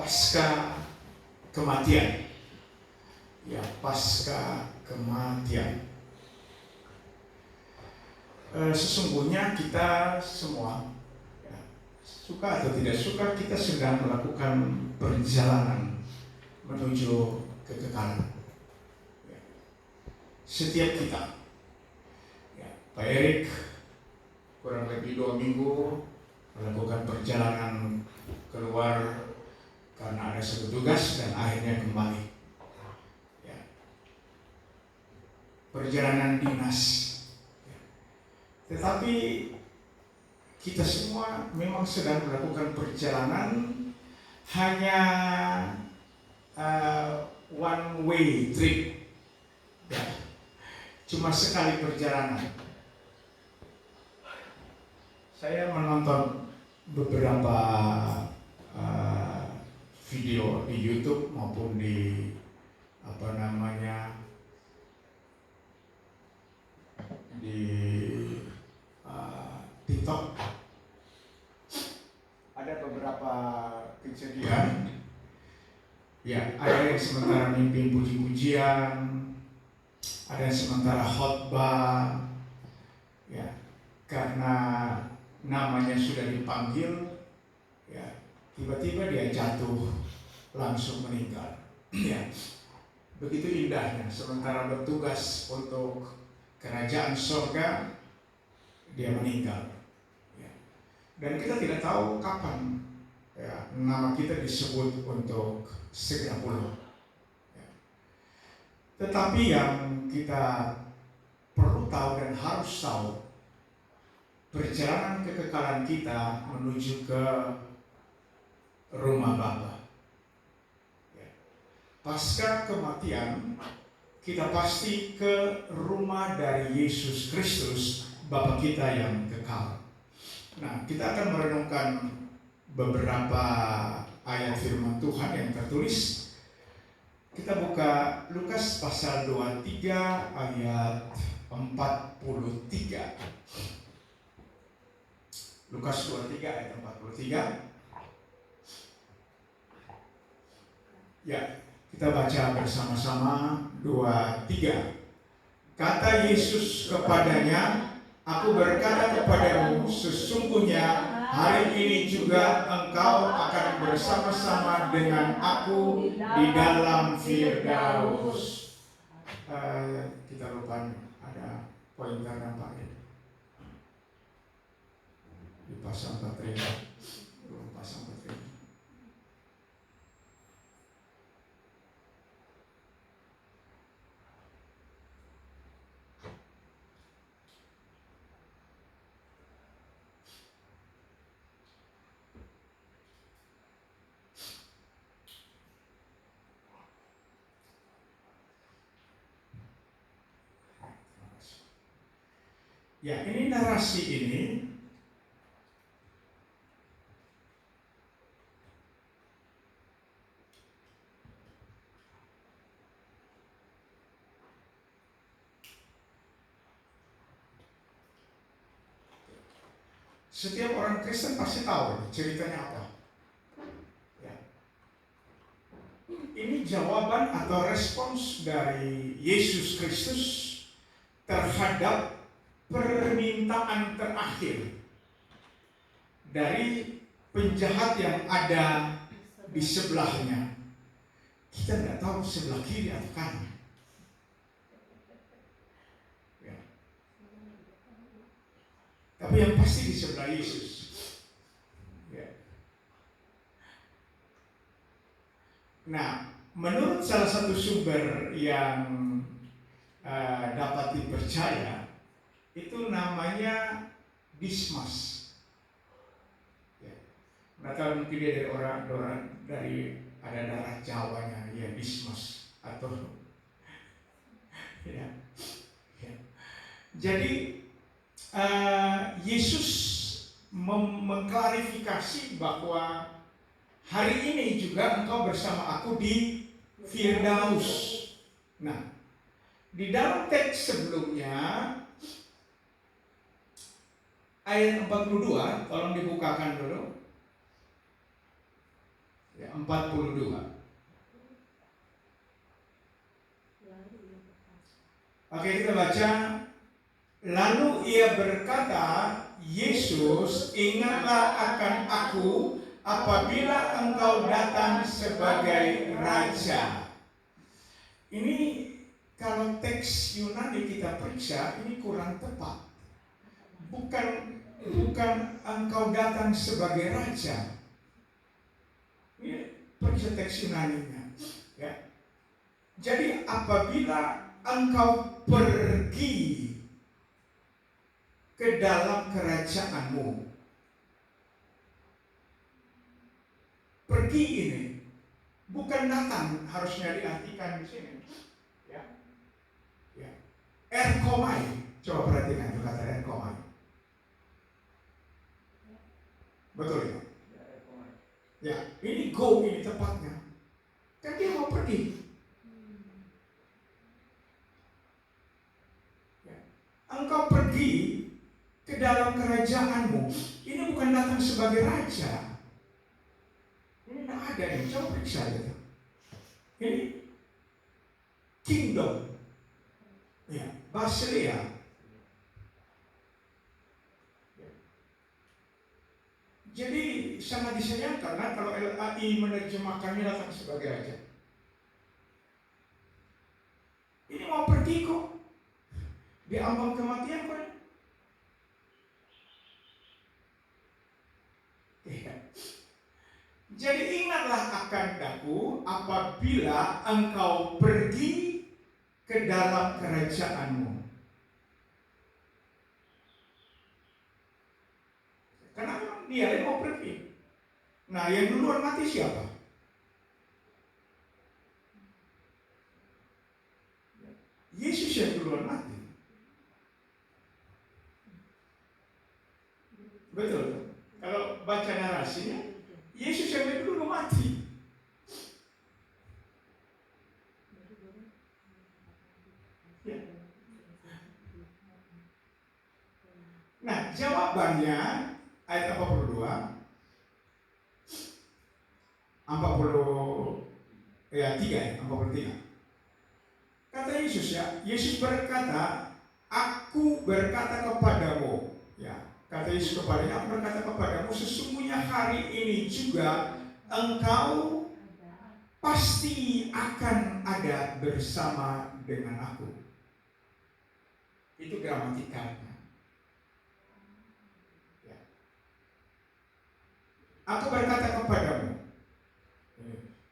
pasca kematian. Ya, pasca kematian. Sesungguhnya kita semua, ya, suka atau tidak suka, kita sedang melakukan perjalanan menuju kekekalan. Ya. Setiap kita, ya, Pak Erik kurang lebih 2 minggu melakukan perjalanan keluar karena ada satu tugas dan akhirnya kembali. Ya. Perjalanan dinas. Tetapi kita semua memang sedang melakukan perjalanan hanya one way trip, ya. Cuma sekali perjalanan. Saya menonton beberapa video di YouTube maupun di di TikTok. Ada beberapa kejadian, ya, ada yang sementara mimpin puji-pujian, ada yang sementara khotbah, ya, karena namanya sudah dipanggil, ya, tiba-tiba dia jatuh langsung meninggal. Ya, begitu indahnya sementara bertugas untuk kerajaan surga dia meninggal. Ya. Dan kita tidak tahu kapan, ya, nama kita disebut untuk segera pulang. Ya. Tetapi yang kita perlu tahu dan harus tahu, perjalanan kekekalan kita menuju ke rumah Bapa. Ya. Pasca kematian, kita pasti ke rumah dari Yesus Kristus, Bapa kita yang kekal. Nah, kita akan merenungkan beberapa ayat firman Tuhan yang tertulis. Kita buka Lukas pasal 23 ayat 43. Lukas 23 ayat 43. Ya, kita baca bersama-sama 2, 3. Kata Yesus kepadanya, "Aku berkata kepadamu, sesungguhnya hari ini juga engkau akan bersama-sama dengan aku di dalam Firdaus." Kita lupa ada pointer Pak, dipasang baterai, belum pasang baterai. Ya, ini narasi ini setiap orang Kristen pasti tahu ceritanya apa. Ya. Ini jawaban atau respons dari Yesus Kristus terhadap permintaan terakhir dari penjahat yang ada di sebelahnya. Kita tidak tahu sebelah kiri atau kanan. Ya. Tapi yang pasti di sebelah Yesus. Ya. Nah, menurut salah satu sumber yang dapat dipercaya, itu namanya Dismas. Ya. Atau mungkin dia dari orang dari ada darah Jawanya, ya, Dismas atau ya. Ya. Jadi Yesus mengklarifikasi bahwa hari ini juga engkau bersama aku di Firdaus. Nah, di dalam teks sebelumnya ayat 42, tolong dibukakan dulu. Ya, 42. Oke, kita baca. Lalu ia berkata, Yesus, ingatlah akan aku apabila engkau datang sebagai Raja. Ini kalau teks Yunani kita periksa, ini kurang tepat. Bukan engkau datang sebagai Raja. Ini periksa teks Yunaninya. Ya. Jadi apabila engkau pergi ke dalam kerajaanmu, pergi ini bukan datang, harusnya diartikan di sini. Ya, ya. Erkomai, coba perhatikan itu kata erkomai. Betul ya? Ya, ini go, ini tepatnya. Kan dia mau pergi. Engkau pergi ke dalam kerajaanmu. Ini bukan datang sebagai raja. Ini tidak ada yang coba periksa gitu. Ini kingdom, ya, basileia. Jadi sangat disayangkan kan kalau LAI menerjemahkannya datang sebagai raja. Ini mau pergi kok. Di ambang kematian kok. Jadi ingatlah akan aku apabila engkau pergi ke dalam kerajaanmu. Karena dia mau pergi. Nah, yang duluan mati siapa? Yesus yang duluan mati. Betul. Kalau baca narasinya, Yesus yang lebih dulu mati. Ya. Nah, jawabannya ayat 42, 43. Kata Yesus ya, Yesus berkata, aku berkata kepadamu, ya, kata Yesus kepadanya, aku berkata kepadamu, sesungguhnya hari ini juga engkau pasti akan ada bersama dengan aku. Itu gramatikalnya. Ya. Aku berkata kepadamu,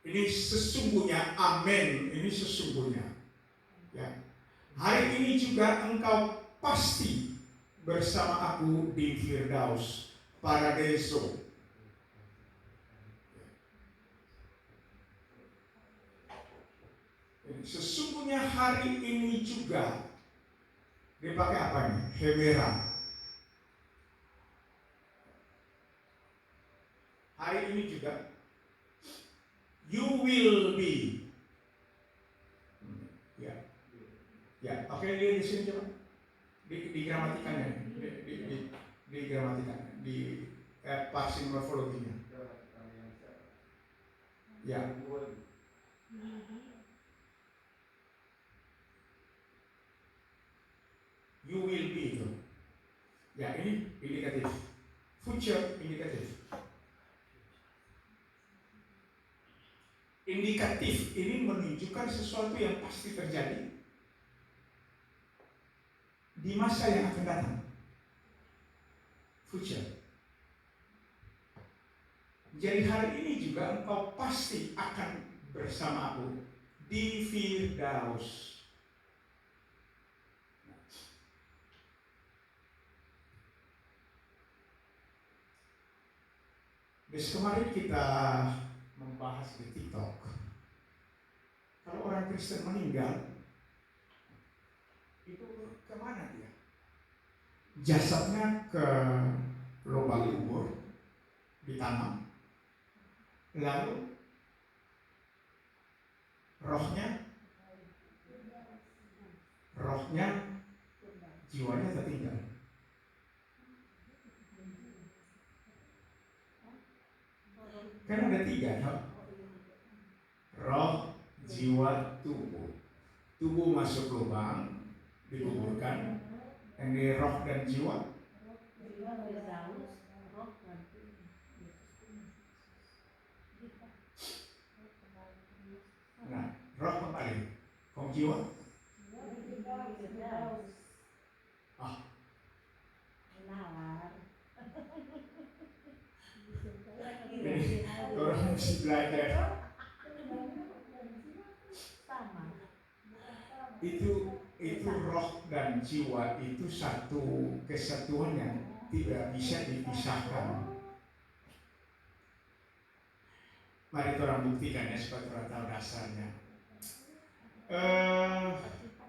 ini sesungguhnya, amin, ini sesungguhnya. Ya. Hari ini juga engkau pasti bersama aku di Firdaus, Paradiso. Sesungguhnya hari ini juga, dia pakai apa nih? Hemera. Hari ini juga, you will be. Ya, ya. Oke, dia di sini coba. Di gramatikannya, di gramatikan, di passing morfologinya. Ya. You will be itu. Ya, ini indikatif. Future indikatif. Indikatif ini menunjukkan sesuatu yang pasti terjadi di masa yang akan datang. Future. Jadi hari ini juga engkau pasti akan bersama aku di Firdaus. Kemarin kita membahas di TikTok, kalau orang Kristen meninggal, itu kemana dia? Jasadnya ke lubang kubur, ditanam, lalu rohnya jiwanya tertinggal. Kan ada tiga, no? Roh, jiwa, tubuh. Tubuh masuk lubang, dikuburkan. Ini roh dan jiwa. Nah, roh kembali. Kong jiwa? Ah. Ini orang mesti belajar. Itu roh dan jiwa itu satu kesatuan yang tidak bisa dipisahkan. Mari kita buktikan ya supaya kita tahu dasarnya.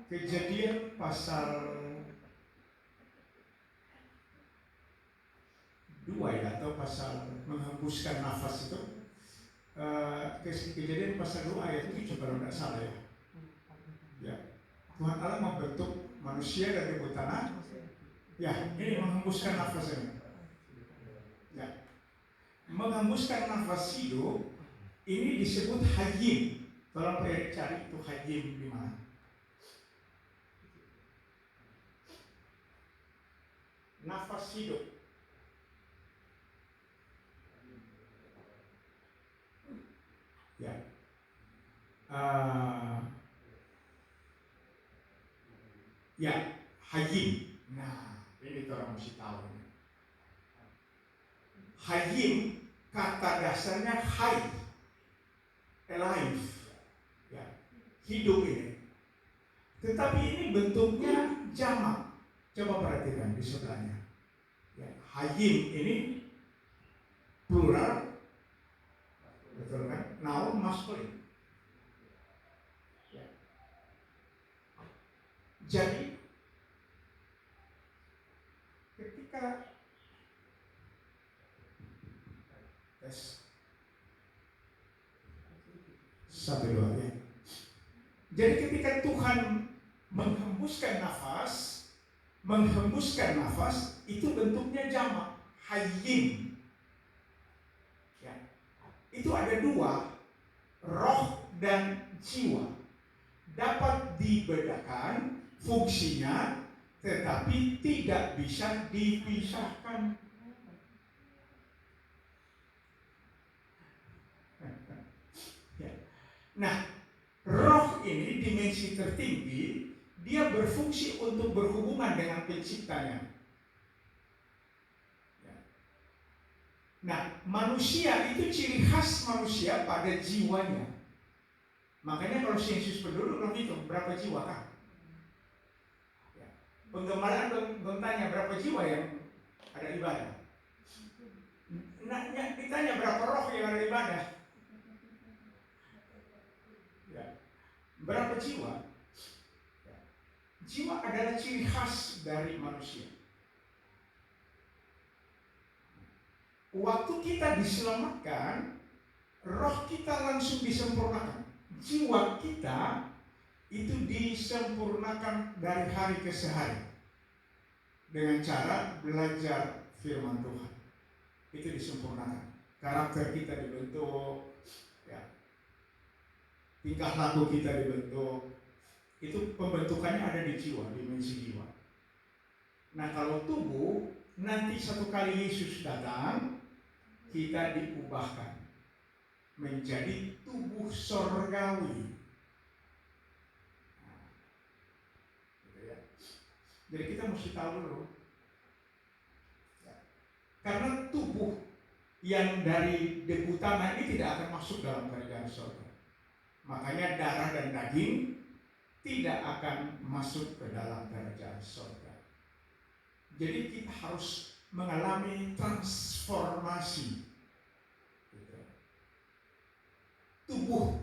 Kejadian pasal 2 ya, atau pasal menghembuskan nafas itu. Kejadian pasal 2 ayat 7 kalau tidak salah ya. Ya. Tuhan Allah membentuk manusia dari debu tanah. Ya, ini menghembuskan nafas ini. Ya. Menghembuskan nafas hidup ini disebut hajim. Tolong cari itu hajim di mana. Nafas hidup. Ya. Ya, hajim. Nah, ini orang mesti tahu. Hajim kata dasarnya hay, alive, ya, hidup ini. Tetapi ini bentuknya jamak. Coba perhatikan di sebelahnya. Ya, hajim ini plural, betul kan? Noun maskulin. Ya. Jadi ketika satu dua ya. Jadi ketika Tuhan menghembuskan nafas itu bentuknya jamak, hayyim. Ya. Itu ada dua, roh dan jiwa. Dapat dibedakan fungsinya, tetapi tidak bisa dipisahkan. Nah, roh ini dimensi tertinggi, dia berfungsi untuk berhubungan dengan penciptanya. Nah, manusia itu ciri khas manusia pada jiwanya. Makanya kalau sensus penduduk belum hitung berapa jiwa kan? Penggembalaan belum tanya berapa jiwa yang ada ibadah. Nah, ditanya berapa roh yang ada ibadah. Berapa jiwa? Jiwa adalah ciri khas dari manusia. Waktu kita diselamatkan, roh kita langsung disempurnakan. Jiwa kita itu disempurnakan dari hari ke hari dengan cara belajar firman Tuhan. Itu disempurnakan. Karakter kita dibentuk, ya. Tingkah laku kita dibentuk. Itu pembentukannya ada di jiwa, dimensi jiwa. Nah, kalau tubuh, nanti satu kali Yesus datang, kita diubahkan menjadi tubuh sorgawi. Nah, gitu ya. Jadi kita mesti tahu dulu, ya. Karena tubuh yang dari debu tanah ini tidak akan masuk dalam kerajaan surga. Makanya darah dan daging tidak akan masuk ke dalam kerajaan surga. Jadi kita harus mengalami transformasi. Gitu. Tubuh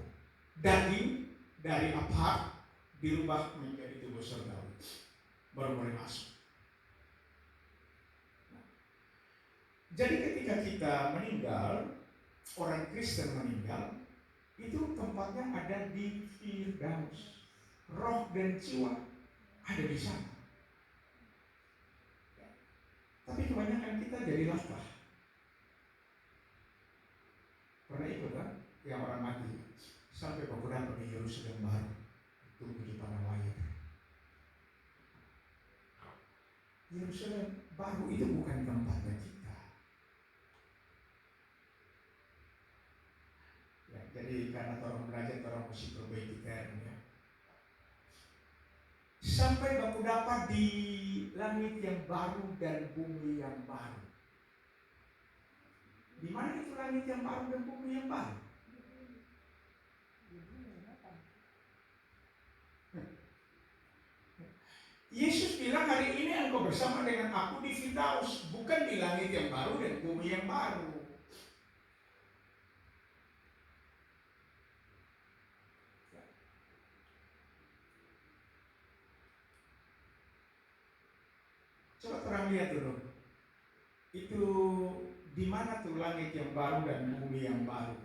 daging dari apart dirubah menjadi tubuh surgawi. Baru boleh masuk. Nah, jadi ketika kita meninggal, orang Kristen meninggal, itu tempatnya ada di Firdaus. Roh dan jiwa ada di sana. Ya. Tapi kebanyakan kita jadi latah. yang orang mati, sampai beberapa di Yerusalem baru tunggu di tanah wayar. Yerusalem baru itu bukan tempatnya kita. Ya, jadi karena orang belajar, orang mesti perbaiki termnya. Sampai baku dapat di langit yang baru dan bumi yang baru. Di mana itu langit yang baru dan bumi yang baru? Yesus bilang hari ini engkau bersama dengan aku di Firdaus, bukan di langit yang baru dan bumi yang baru. Coba orang lihat dulu. Itu di mana tuh langit yang baru dan bumi yang baru?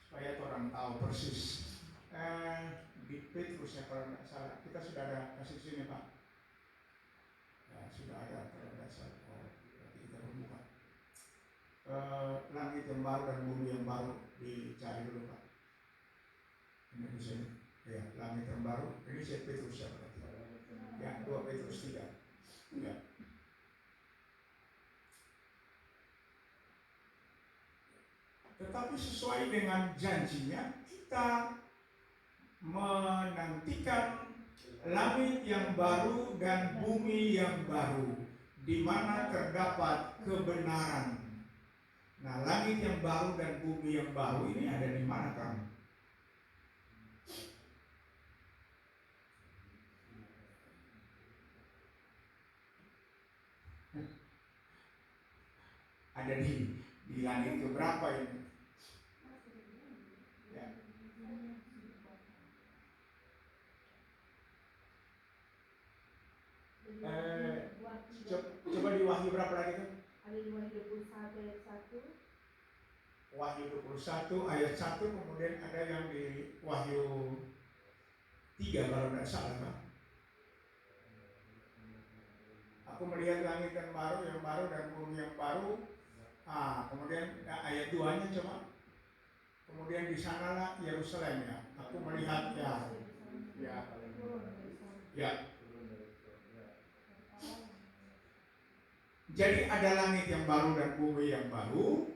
Supaya orang tahu persis. Di Petrus ya kalau tidak salah. Kita sudah ada kasih sini Pak. Ya, sudah ada kalau tidak salah. Berarti kita membuka. Langit yang baru dan bumi yang baru dicari dulu Pak. Ini di sini. Ya, langit yang baru. Ini saya Petrus ya berarti. Ya, 2 Petrus 3. Ya. Tetapi sesuai dengan janjinya, kita menantikan langit yang baru dan bumi yang baru, di mana terdapat kebenaran. Nah, langit yang baru dan bumi yang baru ini ada di mana kamu? Ada di langit ke berapa ini? Ya. Coba di Wahyu berapa lagi tuh? Ada di Wahyu 21 ayat 1. Wahyu 21 ayat 1, kemudian ada yang di Wahyu 3 kalau tidak salah Pak. Aku melihat langit yang baru dan bumi yang baru. Kemudian ayat 2-nya coba. Kemudian di sanalah Yerusalem ya. Aku melihat ya. Jadi ada langit yang baru dan bumi yang baru,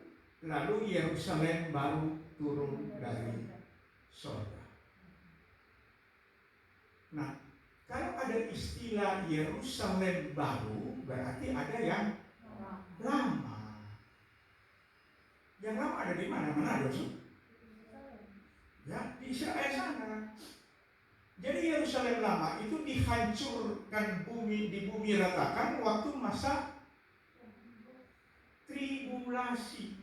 lalu Yerusalem baru turun dari surga. Nah, kalau ada istilah Yerusalem baru, berarti ada yang lama. Yang lama ada di mana? Manado sih? Ya, di Israel sana. Jadi Yerusalem lama itu dihancurkan di bumi ratakan waktu masa tribulasi.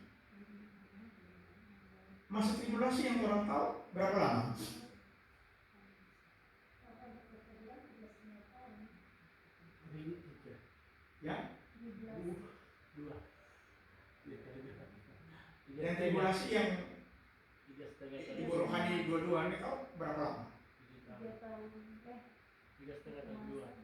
Masa tribulasi yang orang tahu berapa lama? Ya? Yang tribulasi yang Ibu Rohani dua-dua ini tahu berapa lama? 3 tahun. 3,5 tahun 2.